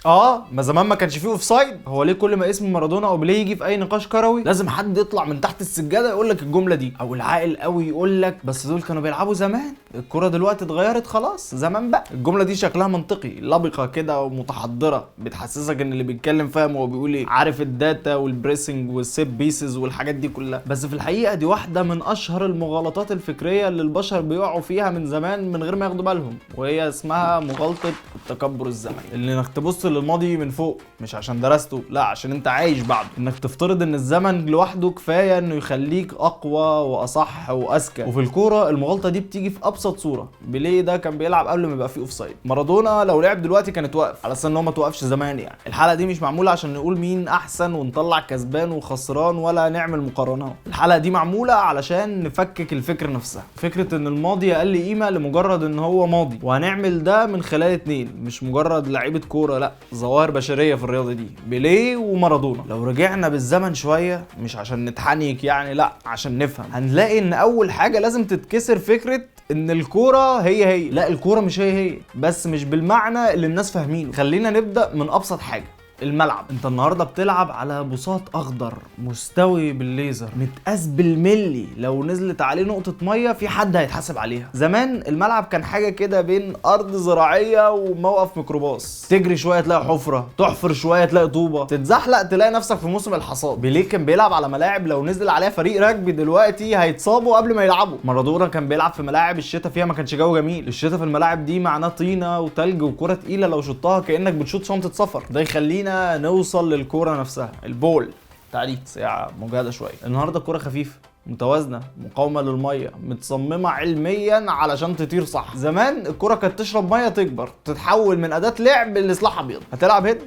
ما زمان ما كانش فيه اوفسايد. هو ليه كل ما اسم مارادونا او بيليه يجي في اي نقاش كروي لازم حد يطلع من تحت السجاده يقول لك الجمله دي، او العاقل قوي يقول لك بس دول كانوا بيلعبوا زمان، الكره دلوقتي اتغيرت خلاص زمان بقى. الجمله دي شكلها منطقي، لبقه كده ومتحضره، بتحسسك ان اللي بيتكلم فاهم هو بيقول ايه، عارف الداتا والبريسنج والسيت بيسز والحاجات دي كلها. بس في الحقيقه دي واحده من اشهر المغالطات الفكريه اللي البشر بيقعوا فيها من زمان من غير ما ياخدوا بالهم، وهي اسمها مغالطه التكبر الزمني. اللي انك تبص للماضي من فوق مش عشان درسته، لا عشان انت عايش بعده. انك تفترض ان الزمن لوحده كفايه انه يخليك اقوى واصح واذكى. وفي الكوره المغالطه دي بتيجي في ابسط صوره. بيليه ده كان بيلعب قبل ما يبقى فيه اوفسايد، مارادونا لو لعب دلوقتي كان اتوقف، على اساس ان هو ما توقفش زمان. يعني الحلقه دي مش معموله عشان نقول مين احسن ونطلع كسبان وخسران ولا نعمل مقارنات، الحلقه دي معموله علشان نفكك الفكره نفسها، فكره ان الماضي اقل قيمه لمجرد ان هو ماضي، وهنعمل ده من خلال اتنين مش مجرد لعيبه كوره، لا ظواهر بشريه في الرياضه دي، بيليه ومارادونا. لو رجعنا بالزمن شويه مش عشان نتحنيك يعني، لا عشان نفهم، هنلاقي ان اول حاجه لازم تتكسر فكره ان الكوره هي لا، الكوره مش هي بس مش بالمعنى اللي الناس فاهمينه. خلينا نبدا من ابسط حاجه، الملعب. انت النهارده بتلعب على بساط اخضر مستوي بالليزر متقاس بالملي، لو نزلت عليه نقطه ميه في حد هيتحاسب عليها. زمان الملعب كان حاجه كده بين ارض زراعيه وموقف ميكروباص، تجري شويه تلاقي حفره، تحفر شويه تلاقي طوبه، تتزحلق تلاقي نفسك في موسم الحصاد. بيليه كان بيلعب على ملاعب لو نزل عليها فريق رجبي دلوقتي هيتصابوا قبل ما يلعبوا. مارادونا كان بيلعب في ملاعب الشتاء فيها ما كانش جو جميل، الشتاء في الملاعب دي معناه طينه وتلج وكره تقيله لو شطها كانك بتشوط شنطه سفر. ده يخلينا نوصل للكوره نفسها، البول. تعريف ساعه مجهده شويه. النهارده الكوره خفيفه متوازنه مقاومه للميه، متصممه علميا علشان تطير صح. زمان الكوره كانت تشرب ميه تكبر تتحول من اداه لعب لسلاح ابيض. هتلعب هيد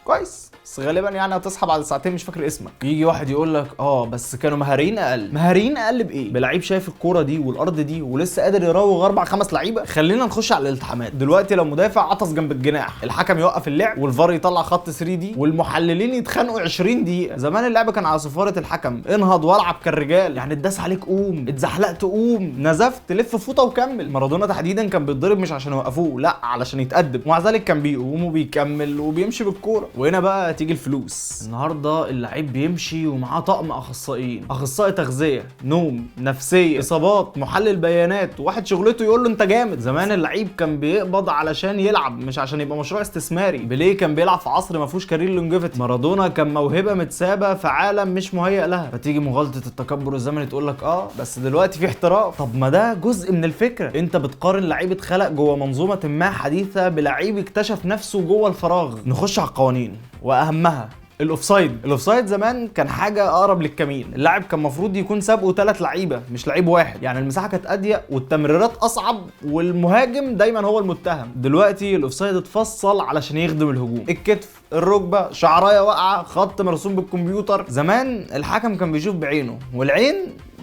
كويس بس غالبا يعني هتصحى بعد ساعتين مش فاكر اسمك. يجي واحد يقول لك بس كانوا مهاريين اقل. مهاريين اقل بايه؟ بلعيب شايف الكوره دي والارض دي ولسه قادر يراوغ 4-5 لعيبه. خلينا نخش على الالتحامات. دلوقتي لو مدافع عطس جنب الجناح الحكم يوقف اللعب والفار يطلع خط 3 دي والمحللين يتخانقوا 20 دقيقه. زمان اللعب كان على صفاره الحكم، انهض والعب كالرجال، يعني اتداس عليك قوم، اتزحلقت قوم، نزفت لف فوطه وكمل. مارادونا تحديدا كان بيتضرب مش عشان يوقفوه، لا علشان يتقدم، ومع ذلك كان بيقوم وبيكمل وبيمشي بالكوره. وهنا بقى تيجي الفلوس. النهارده اللعيب بيمشي ومعاه طقم اخصائيين، اخصائي تغذيه، نوم، نفسيه، اصابات، محلل بيانات، واحد شغلته يقول له انت جامد. زمان اللعيب كان بيقبض علشان يلعب مش عشان يبقى مشروع استثماري. بيليه كان بيلعب في عصر ما فيهوش كارير لونجيفيتي، مارادونا كان موهبه متسابه في عالم مش مهيأ لها. فتيجي مغالطه التكبر الزمني تقول لك بس دلوقتي في احتراف. طب ما ده جزء من الفكره، انت بتقارن لعيب اتخلق جوه منظومه ما حديثه بلعيب اكتشف نفسه جوه الفراغ. نخش على القوانين واهمها الاوفسايد زمان كان حاجه اقرب للكمين، اللاعب كان المفروض يكون سابقه 3 لعيبه مش لعيب واحد، يعني المساحه كانت اضيق والتمريرات اصعب والمهاجم دايما هو المتهم. دلوقتي الاوفسايد اتفصل علشان يخدم الهجوم، الكتف، الركبه، شعرايه واقعه، خط مرسوم بالكمبيوتر. زمان الحكم كان بيشوف بعينه والعين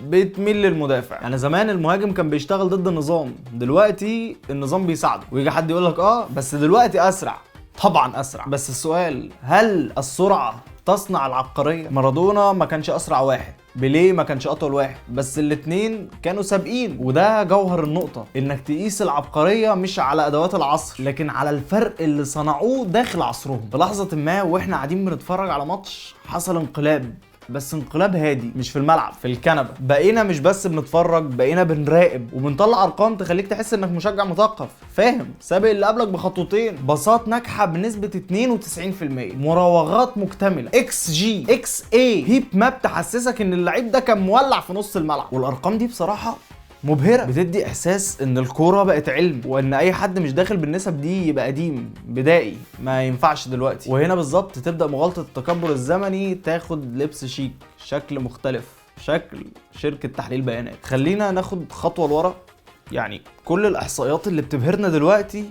بتميل للمدافع، يعني زمان المهاجم كان بيشتغل ضد النظام، دلوقتي النظام بيساعده. ويجي حد يقول لك بس دلوقتي اسرع. طبعا اسرع، بس السؤال هل السرعه تصنع العبقريه؟ مارادونا ما كانش اسرع واحد، بيليه ما كانش اطول واحد، بس الاتنين كانوا سابقين. وده جوهر النقطه، انك تقيس العبقريه مش على ادوات العصر لكن على الفرق اللي صنعوه داخل عصرهم. في لحظه ما واحنا قاعدين بنتفرج على ماتش حصل انقلاب، بس انقلاب هادي مش في الملعب، في الكنبه. بقينا مش بس بنتفرج، بقينا بنراقب وبنطلع ارقام تخليك تحس انك مشجع مثقف فاهم، سابق اللي قبلك بخطوتين، باصات ناجحه بنسبه 92%، مراوغات مكتمله، اكس جي، اكس اي، هيب ماب تحسسك ان اللعيب ده كان مولع في نص الملعب. والارقام دي بصراحه مبهرة، بتدي احساس ان الكورة بقت علم، وان اي حد مش داخل بالنسب دي يبقى قديم بدائي ما ينفعش دلوقتي. وهنا بالظبط تبدأ مغالطة التكبر الزمني تاخد لبس شيك، شكل مختلف، شكل شركة تحليل بيانات. خلينا ناخد خطوة لورا، يعني كل الاحصائيات اللي بتبهرنا دلوقتي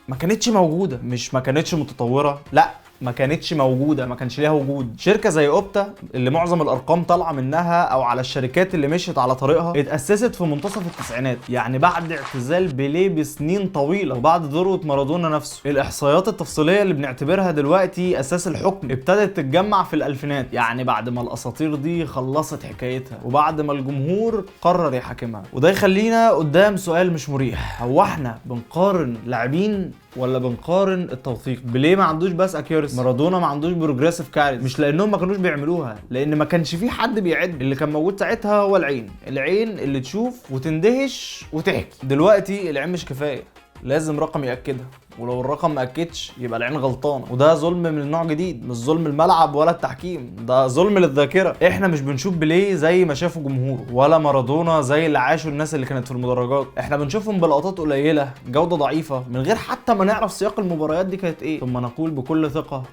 ما كانتش موجودة، مش ما كانتش متطورة، لا ما كانتش موجوده، ما كانش ليها وجود. شركه زي اوبتا اللي معظم الارقام طالعه منها او على الشركات اللي مشيت على طريقها اتاسست في منتصف التسعينات، يعني بعد اعتزال بيليه بسنين طويله وبعد ذروه مارادونا نفسه. الاحصائيات التفصيليه اللي بنعتبرها دلوقتي اساس الحكم ابتدت تتجمع في الالفينات، يعني بعد ما الاساطير دي خلصت حكايتها وبعد ما الجمهور قرر يحاكمها. وده يخلينا قدام سؤال مش مريح، هو احنا بنقارن لاعبين ولا بنقارن التوثيق؟ بيليه ما عندوش باس اكيورسي، مارادونا ما عندوش بروجريسيف كاريز، مش لانهم ما كانوش بيعملوها، لان ما كانش في حد بيعد. اللي كان موجود ساعتها هو العين اللي تشوف وتندهش وتحكي. دلوقتي العين مش كفايه، لازم رقم ياكدها، ولو الرقم ما اكدش يبقى العين غلطانه. وده ظلم من نوع جديد، مش ظلم الملعب ولا التحكيم، ده ظلم للذاكره. احنا مش بنشوف بيليه زي ما شافوا جمهوره، ولا مارادونا زي اللي عاشوا الناس اللي كانت في المدرجات. احنا بنشوفهم بلقطات قليله، جوده ضعيفه، من غير حتى ما نعرف سياق المباريات دي كانت ايه، ثم نقول بكل ثقه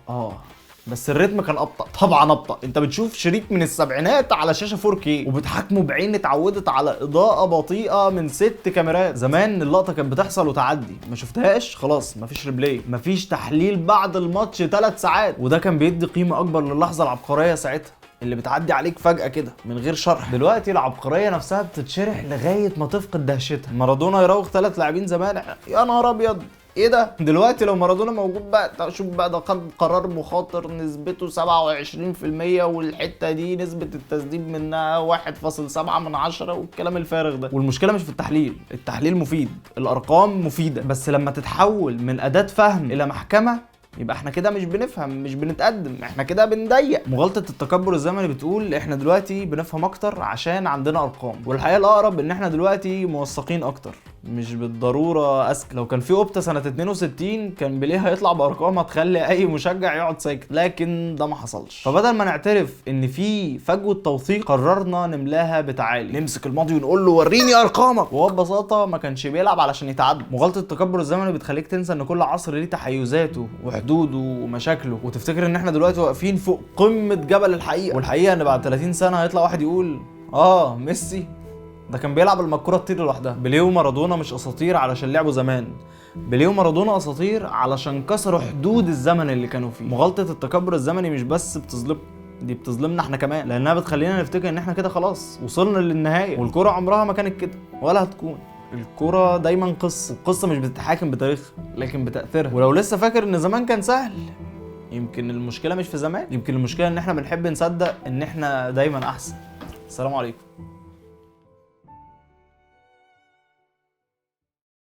بس الريتم كان ابطأ. طبعا ابطأ، انت بتشوف شريط من السبعينات على شاشه 4K وبتحاكمه بعين اتعودت على اضاءه بطيئه من 6 كاميرات. زمان اللقطه كانت بتحصل وتعدي، ما شفتهاش خلاص مفيش ريبلاي، مفيش تحليل بعد الماتش 3 ساعات، وده كان بيدي قيمه اكبر للحظه العبقريه ساعتها اللي بتعدي عليك فجأة كده من غير شرح. دلوقتي العبقرية نفسها بتتشرح لغاية ما تفقد دهشتها. مارادونا يراوغ 3 لاعبين زمان، يا نهار ابيض ايه ده؟ دلوقتي لو مارادونا موجود بقى شوف بقى، ده خد قرار مخاطر نسبته 27% والحته دي نسبه التسديد منها 1.7 والكلام الفارغ ده. والمشكله مش في التحليل مفيد، الارقام مفيده، بس لما تتحول من اداه فهم الى محكمه يبقى احنا كده مش بنفهم، مش بنتقدم، احنا كده بنضيق. مغالطه التكبر الزمني بتقول احنا دلوقتي بنفهم اكتر عشان عندنا ارقام، والحقيقه الاقرب ان احنا دلوقتي موثقين اكتر، مش بالضروره اذكى. لو كان في اوبتا سنه 62 كان بيليه هيطلع بارقام هتخلي اي مشجع يقعد ساكت، لكن ده ما حصلش. فبدل ما نعترف ان في فجوه توثيق قررنا نملاها بتعالي، نمسك الماضي ونقول له وريني ارقامك، وهو ببساطه ما كانش بيلعب علشان يتعدى. مغالطه التكبر الزمني بتخليك تنسى ان كل عصر ليه تحيزاته وحدوده ومشاكله، وتفتكر ان احنا دلوقتي واقفين فوق قمه جبل الحقيقه. والحقيقه ان بعد 30 سنه هيطلع واحد يقول ميسي ده كان بيلعب لما الكرة تطير لوحدها. بيليه ومارادونا مش اساطير علشان لعبوا زمان، بيليه ومارادونا اساطير علشان كسروا حدود الزمن اللي كانوا فيه. مغالطة التكبر الزمني مش بس بتظلمهم، دي بتظلمنا احنا كمان، لانها بتخلينا نفتكر ان احنا كده خلاص وصلنا للنهاية، والكرة عمرها ما كانت كده ولا هتكون. الكرة دايما قصة، والقصة مش بتتحاكم بتاريخها لكن بتأثيرها. ولو لسه فاكر ان زمان كان سهل، يمكن المشكلة مش في زمان، يمكن المشكلة ان احنا بنحب نصدق ان احنا دايما احسن. السلام عليكم.